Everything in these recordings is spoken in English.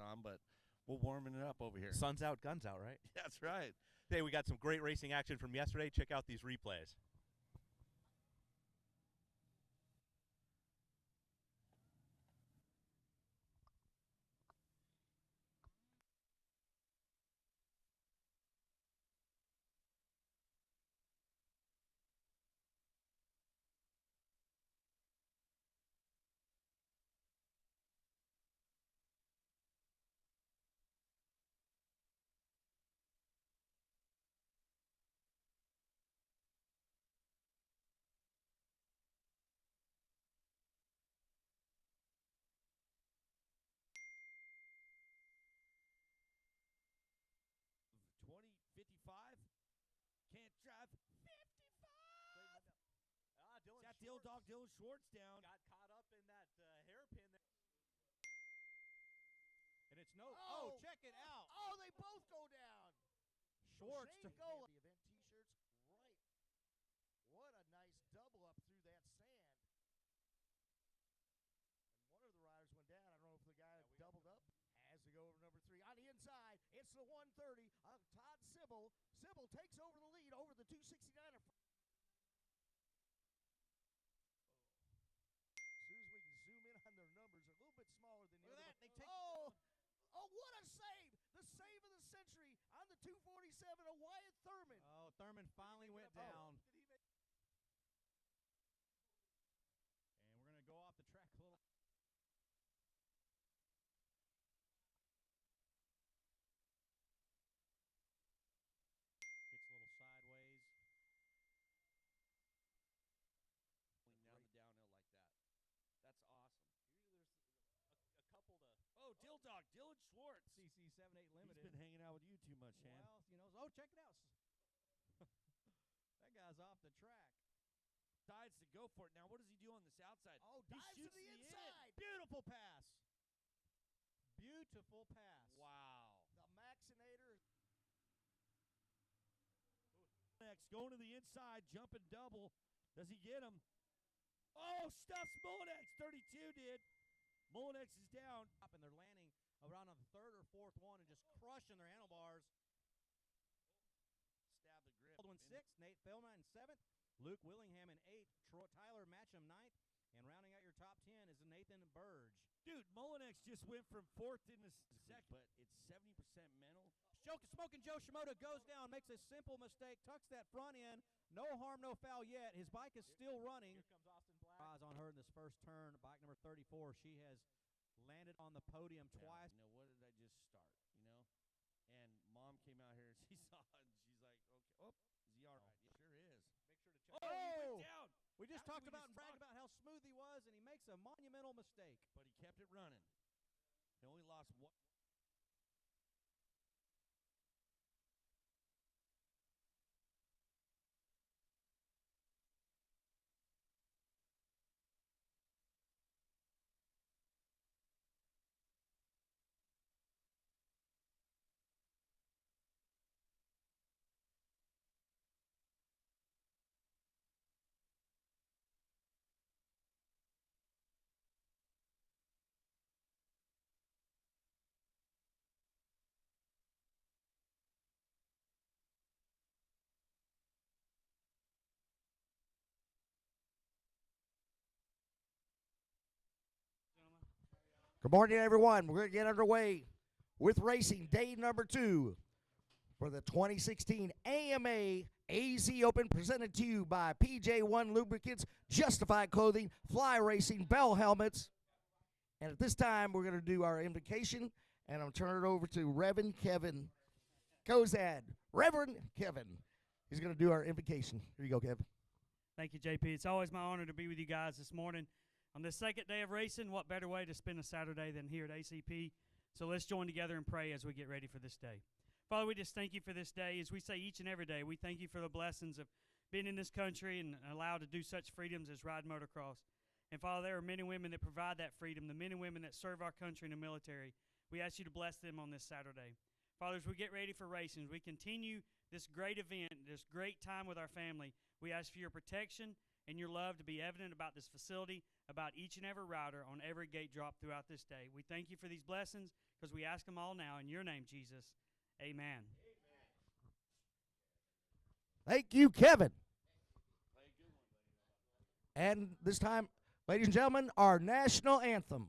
On, but we're warming it up over here. Sun's out, guns out, right? That's right. Hey, we got some great racing action from yesterday. Check out these replays. Can't drive 55. Dylan That Dill Dog Dylan Schwartz down. Got caught up in that hairpin there. And it's no. Check it out. Oh, they both go down. Schwartz to go. The event T-shirts, right. What a nice double up through that sand. And one of the riders went down. I don't know if the guy doubled up. Has to go over number 3. On the inside, it's the 130. Todd Sybil. Sybil takes over the lead over the 269. As soon as we can zoom in on their numbers, a little bit smaller than the other. Look at that. They take. Oh, what a save! The save of the century on the 247 of Wyatt Thurman. Oh, Thurman finally went down. And we're going to go off the track a little. Gets a little sideways. Down the downhill like that. That's awesome. Usually there's a couple to. Oh, Dill Dog Dylan Schwartz. CC78 Limited. He's been hanging out with you too much, Shan. Well, check it out. That guy's off the track. Decides to go for it. Now, what does he do on this outside? Oh, he dives to shoots the inside. Beautiful pass. Beautiful pass. Wow. The Maxinator. Next, going to the inside, jumping double. Does he get him? Oh, stuffs Mullinex. 32 did. Mullinex is down. And they're landing around on the third or fourth one and just crushing their handlebars. Stab the grip. Baldwin 6th, Nate Feldman 7th, Luke Willingham in 8th, Tyler Matcham 9th, and rounding out your top 10 is Nathan Burge. Dude, Mullinex just went from 4th into 2nd, but it's 70% mental. Smoking Joe Shimoda goes down, makes a simple mistake, tucks that front end. No harm, no foul yet. His bike is still running. Here comes Austin Black. Eyes on her in this first turn. Bike number 34. She has landed on the podium twice. You know, what did I just start, you know? And Mom came out here and she saw it and she's like, okay, oh, is he all right? Yeah, sure is. Make sure to check. Oh, he went down. We just talked about and bragged about how smooth he was, and he makes a monumental mistake. But he kept it running. He only lost one. Good morning, everyone. We're going to get underway with racing day number 2 for the 2016 AMA AZ Open, presented to you by PJ1 Lubricants, Justified Clothing, Fly Racing, Bell Helmets. And at this time, we're going to do our invocation, and I'm turning it over to Reverend Kevin Kozad. Reverend Kevin. He's going to do our invocation. Here you go, Kevin. Thank you, JP. It's always my honor to be with you guys this morning. On this second day of racing, what better way to spend a Saturday than here at ACP? So let's join together and pray as we get ready for this day. Father, we just thank you for this day. As we say each and every day, we thank you for the blessings of being in this country and allowed to do such freedoms as ride motocross. And Father, there are men and women that provide that freedom, the men and women that serve our country in the military. We ask you to bless them on this Saturday. Father, as we get ready for racing, we continue this great event, this great time with our family. We ask for your protection and your love to be evident about this facility, about each and every rider on every gate drop throughout this day. We thank you for these blessings because we ask them all now in your name, Jesus. Amen. Thank you, Kevin. And this time, ladies and gentlemen, our national anthem.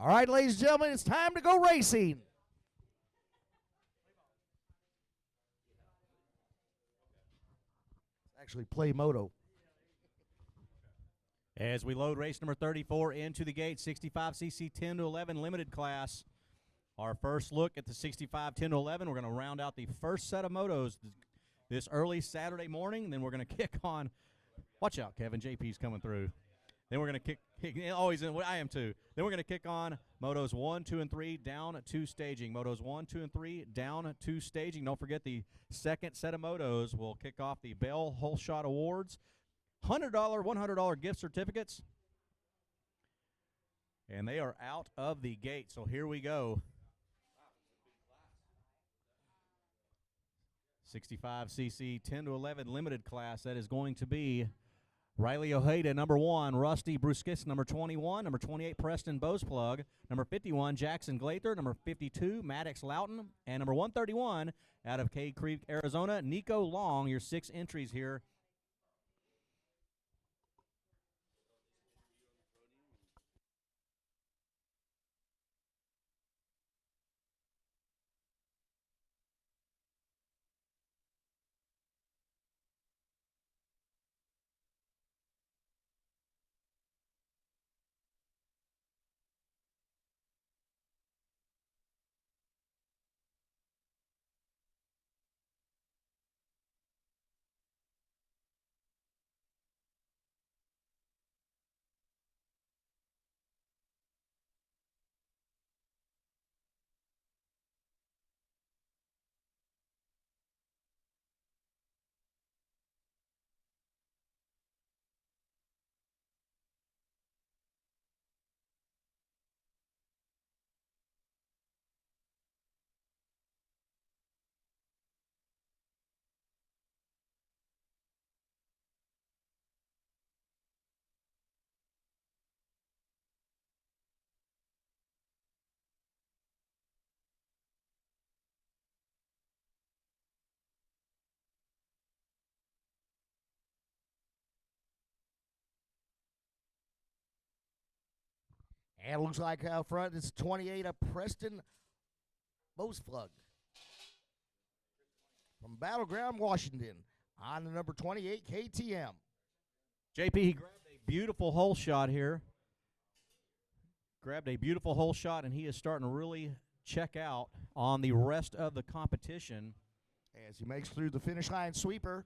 All right, ladies and gentlemen, it's time to go racing. Actually, play moto. As we load race number 34 into the gate, 65cc 10 to 11 limited class. Our first look at the 65 10 to 11. We're going to round out the first set of motos this early Saturday morning. Then we're going to kick on. Watch out, Kevin. JP's coming through. Then we're going to I am too. Then we're going to kick on motos 1, 2, and 3 down to staging. Motos 1, 2, and 3 down to staging. Don't forget the second set of motos will kick off the Bell Holeshot Awards. $100, $100 gift certificates. And they are out of the gate. So here we go. 65cc 10 to 11 limited class. That is going to be Riley Ojeda, number 1. Rusty Bruskis, number 21. Number 28, Preston Boseplug. Number 51, Jackson Glather. Number 52, Maddox Loughton. And number 131, out of Cave Creek, Arizona, Nico Long. Your 6 entries here. And it looks like out front it's 28 of Preston Boseplug from Battleground, Washington, on the number 28 KTM. JP, he grabbed a beautiful hole shot here. Grabbed a beautiful hole shot, and he is starting to really check out on the rest of the competition. As he makes through the finish line sweeper.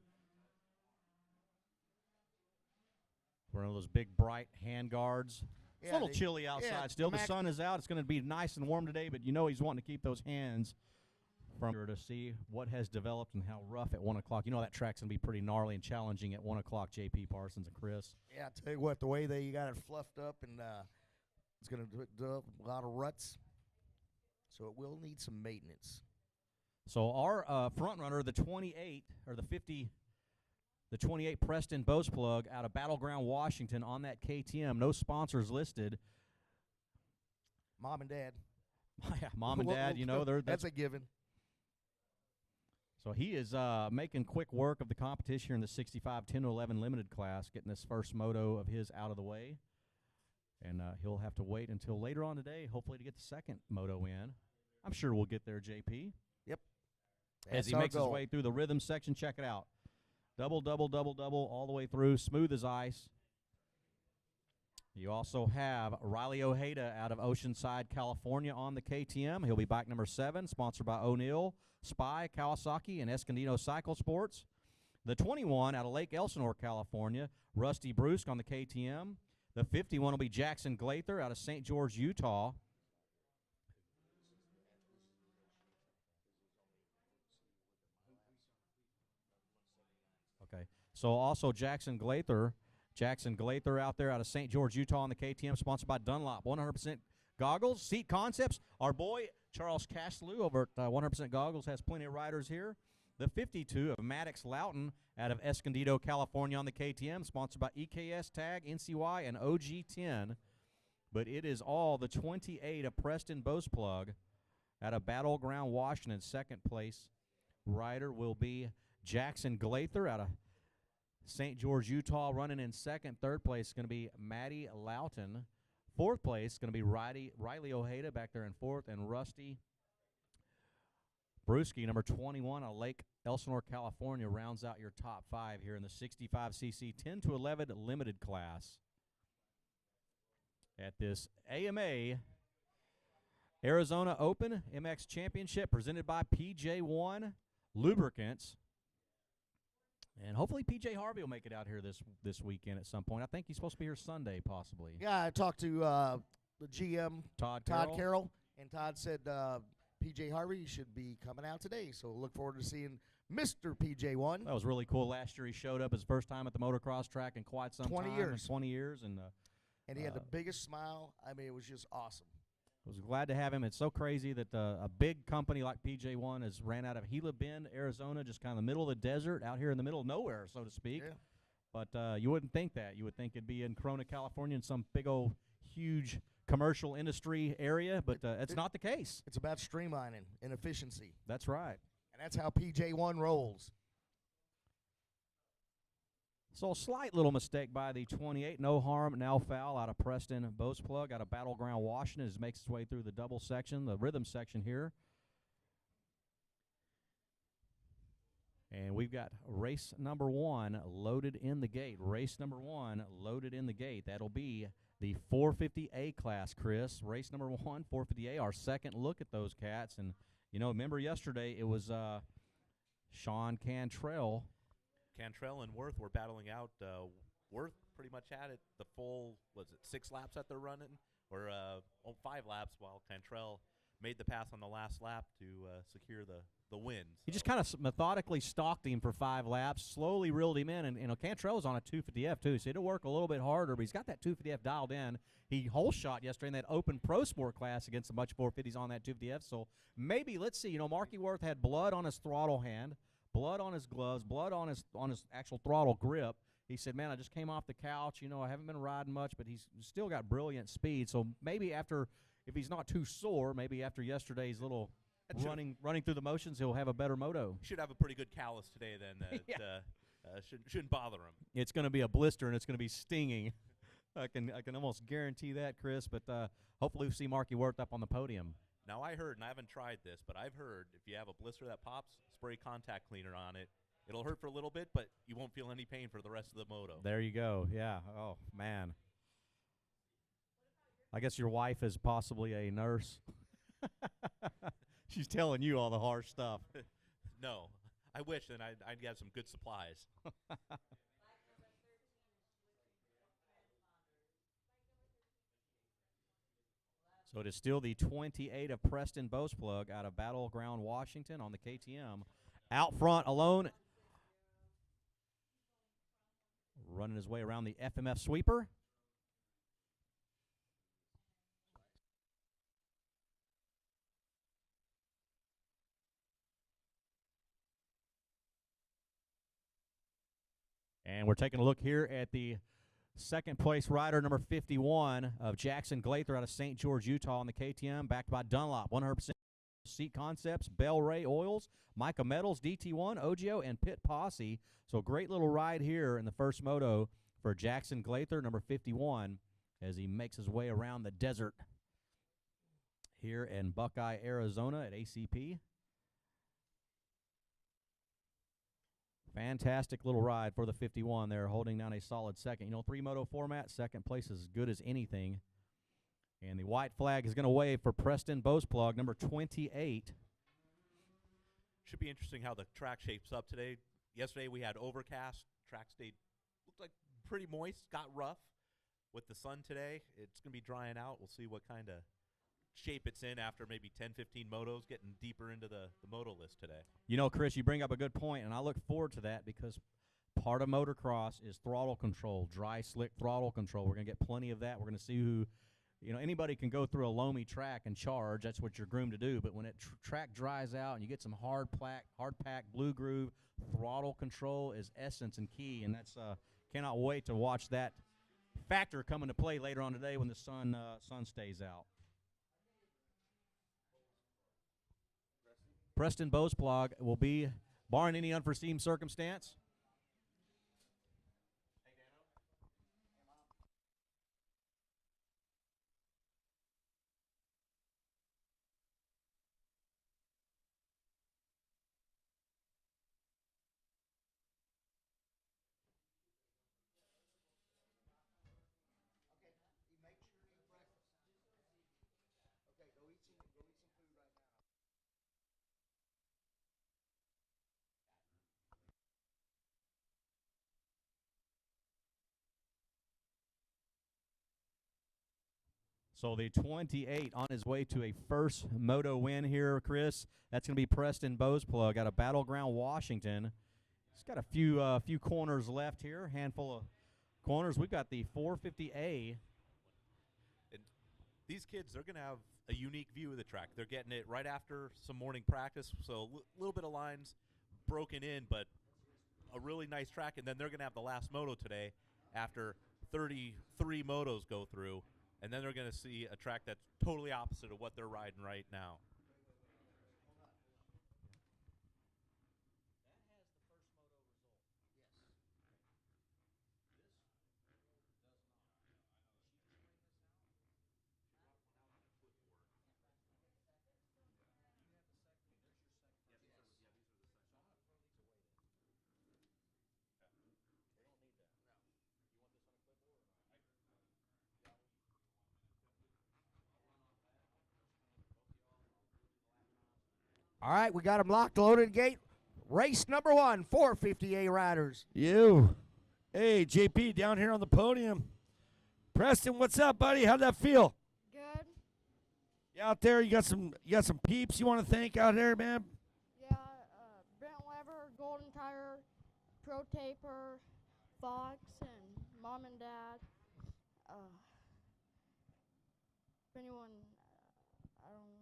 One of those big, bright hand guards. It's a little they- chilly outside yeah, still. The Mac- sun is out. It's going to be nice and warm today, but you know he's wanting to keep those hands from her to see what has developed and how rough at 1 o'clock. You know that track's going to be pretty gnarly and challenging at 1 o'clock, J.P. Parsons and Chris. Yeah, I tell you what, the way they got it fluffed up, and it's going to do a lot of ruts. So it will need some maintenance. So our front runner, the 28, or the 50, the 28 Preston Bose Plug out of Battleground, Washington on that KTM. No sponsors listed. Mom and Dad. Yeah, Mom and Dad, you know, that's a given. So he is making quick work of the competition here in the 65 10-11 limited class, getting this first moto of his out of the way. And he'll have to wait until later on today, hopefully, to get the second moto in. I'm sure we'll get there, JP. Yep. As he That's our makes his goal. way through the rhythm section, check it out. Double, double, double, double, all the way through, smooth as ice. You also have Riley Ojeda out of Oceanside, California on the KTM. He'll be bike number 7, sponsored by O'Neill, Spy, Kawasaki, and Escondido Cycle Sports. The 21 out of Lake Elsinore, California, Rusty Brusque on the KTM. The 51 will be Jackson Glather out of St. George, Utah. Okay, so also Jackson Glather out there out of St. George, Utah on the KTM, sponsored by Dunlop. 100% Goggles, Seat Concepts. Our boy Charles Castelou over at 100% Goggles has plenty of riders here. The 52 of Maddox Loughton out of Escondido, California on the KTM, sponsored by EKS Tag, NCY, and OG10. But it is all the 28 of Preston Bose Plug out of Battleground, Washington. Second place rider will be Jackson Glather out of St. George, Utah, running in second. Third place is going to be Maddie Loughton. Fourth place is going to be Riley Ojeda back there in fourth, and Rusty Brusque, number 21, of Lake Elsinore, California, rounds out your top 5 here in the 65cc 10-11 limited class at this AMA Arizona Open MX Championship presented by PJ1 Lubricants. And hopefully P.J. Harvey will make it out here this weekend at some point. I think he's supposed to be here Sunday, possibly. Yeah, I talked to the GM, Todd Carroll, and Todd said P.J. Harvey should be coming out today. So look forward to seeing Mr. PJ1. That was really cool. Last year he showed up his first time at the motocross track in quite some 20 time. years. 20 years. And he had the biggest smile. I mean, it was just awesome. I was glad to have him. It's so crazy that a big company like PJ1 has ran out of Gila Bend, Arizona, just kind of the middle of the desert, out here in the middle of nowhere, so to speak. Yeah. But you wouldn't think that. You would think it'd be in Corona, California, in some big old, huge commercial industry area, but it's not the case. It's about streamlining and efficiency. That's right. And that's how PJ1 rolls. So a slight little mistake by the 28, no harm, now foul, out of Preston Bose Plug, out of Battleground, Washington, as makes its way through the double section, the rhythm section here. And we've got race number 1 loaded in the gate. Race number 1 loaded in the gate. That'll be the 450A class, Chris. Race number 1, 450A, our second look at those cats. And, you know, remember yesterday it was Sean Cantrell. Cantrell and Worth were battling out. Worth pretty much had it the full, 6 laps that they're running? Or 5 laps, while Cantrell made the pass on the last lap to secure the win. So. He just kind of methodically stalked him for 5 laps, slowly reeled him in, and you know Cantrell was on a 250F too, so it'll work a little bit harder, but he's got that 250F dialed in. He hole shot yesterday in that open pro sport class against a bunch of 450s on that 250F, so maybe, let's see, you know, Marky Worth had blood on his throttle hand, blood on his gloves, blood on his actual throttle grip. He said, man, I just came off the couch, you know, I haven't been riding much, but he's still got brilliant speed, so maybe after, if he's not too sore, maybe after yesterday's little running through the motions, he'll have a better moto. He should have a pretty good callus today then. Shouldn't bother him. It's going to be a blister, and it's going to be stinging. I can almost guarantee that, Chris, but hopefully we'll see Marky Worth up on the podium. Now, I heard, and I haven't tried this, but I've heard if you have a blister that pops, spray contact cleaner on it. It'll hurt for a little bit, but you won't feel any pain for the rest of the moto. There you go. Yeah. Oh, man. I guess your wife is possibly a nurse. She's telling you all the harsh stuff. No, I wish, and I'd get some good supplies. So it is still the 28 of Preston Boasplug out of Battleground, Washington on the KTM. Out front alone. Running his way around the FMF sweeper. And we're taking a look here at the second place rider, number 51 of Jackson Glather out of St. George, Utah on the KTM, backed by Dunlop, 100% Seat Concepts, Bell Ray Oils, Micah Metals, DT1, Ogio, and Pit Posse. So great little ride here in the first moto for Jackson Glather, number 51, as he makes his way around the desert here in Buckeye, Arizona at ACP. Fantastic little ride for the 51 there, holding down a solid second. You know, 3-moto format, second place is as good as anything. And the white flag is going to wave for Preston Boasplug, number 28. Should be interesting how the track shapes up today. Yesterday we had overcast. Track stayed, looked like pretty moist, got rough. With the sun today, it's going to be drying out. We'll see what kind of shape it's in after maybe 10, 15 motos, getting deeper into the moto list today. You know, Chris, you bring up a good point, and I look forward to that because part of motocross is throttle control, dry, slick throttle control. We're going to get plenty of that. We're going to see who, you know, anybody can go through a loamy track and charge. That's what you're groomed to do. But when it track dries out and you get some hard pack, blue groove, throttle control is essence and key, and that's cannot wait to watch that factor come into play later on today when the sun stays out. Preston Boasplug will be, barring any unforeseen circumstance. So the 28 on his way to a first moto win here, Chris. That's going to be Preston Boasplug out of Battleground, Washington. He's got a few corners left here, handful of corners. We've got the 450A. And these kids, they're going to have a unique view of the track. They're getting it right after some morning practice, so a little bit of lines broken in, but a really nice track. And then they're going to have the last moto today after 33 motos go through. And then they're going to see a track that's totally opposite of what they're riding right now. All right, we got them locked, loaded, gate. Race number 1, 450A riders. You. Hey, JP, down here on the podium. Preston, what's up, buddy? How'd that feel? Good. You out there, you got some peeps you want to thank out there, man? Yeah, Brent Weber, Golden Tire, Pro Taper, Fox, and Mom and Dad. If anyone, I don't know.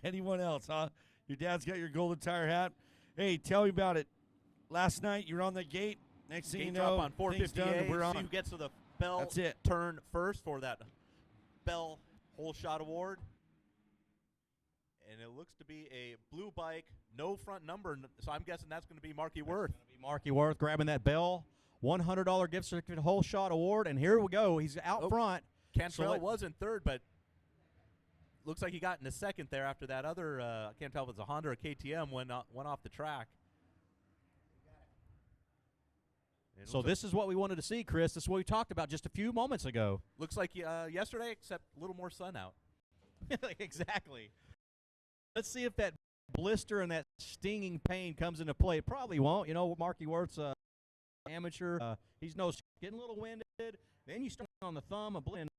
Anyone else, huh? Your dad's got your golden tire hat. Hey, tell me about it. Last night you were on the gate. Next thing you know, on 450A. we're on. See who gets to the Bell That's it. turn first for that Bell Hole Shot Award. And it looks to be a blue bike, no front number, so I'm guessing that's going to be Marky Worth. Marky Worth grabbing that bell. $100 gift certificate Hole Shot Award. And here we go. He's out front. Cantrell was in third, but looks like he got in a second there after that other, I can't tell if it's a Honda or KTM, went off the track. So this is what we wanted to see, Chris. This is what we talked about just a few moments ago. Looks like yesterday, except a little more sun out. Exactly. Let's see if that blister and that stinging pain comes into play. It probably won't. You know, Marky Worth's amateur. He's getting a little winded. Then you start on the thumb, and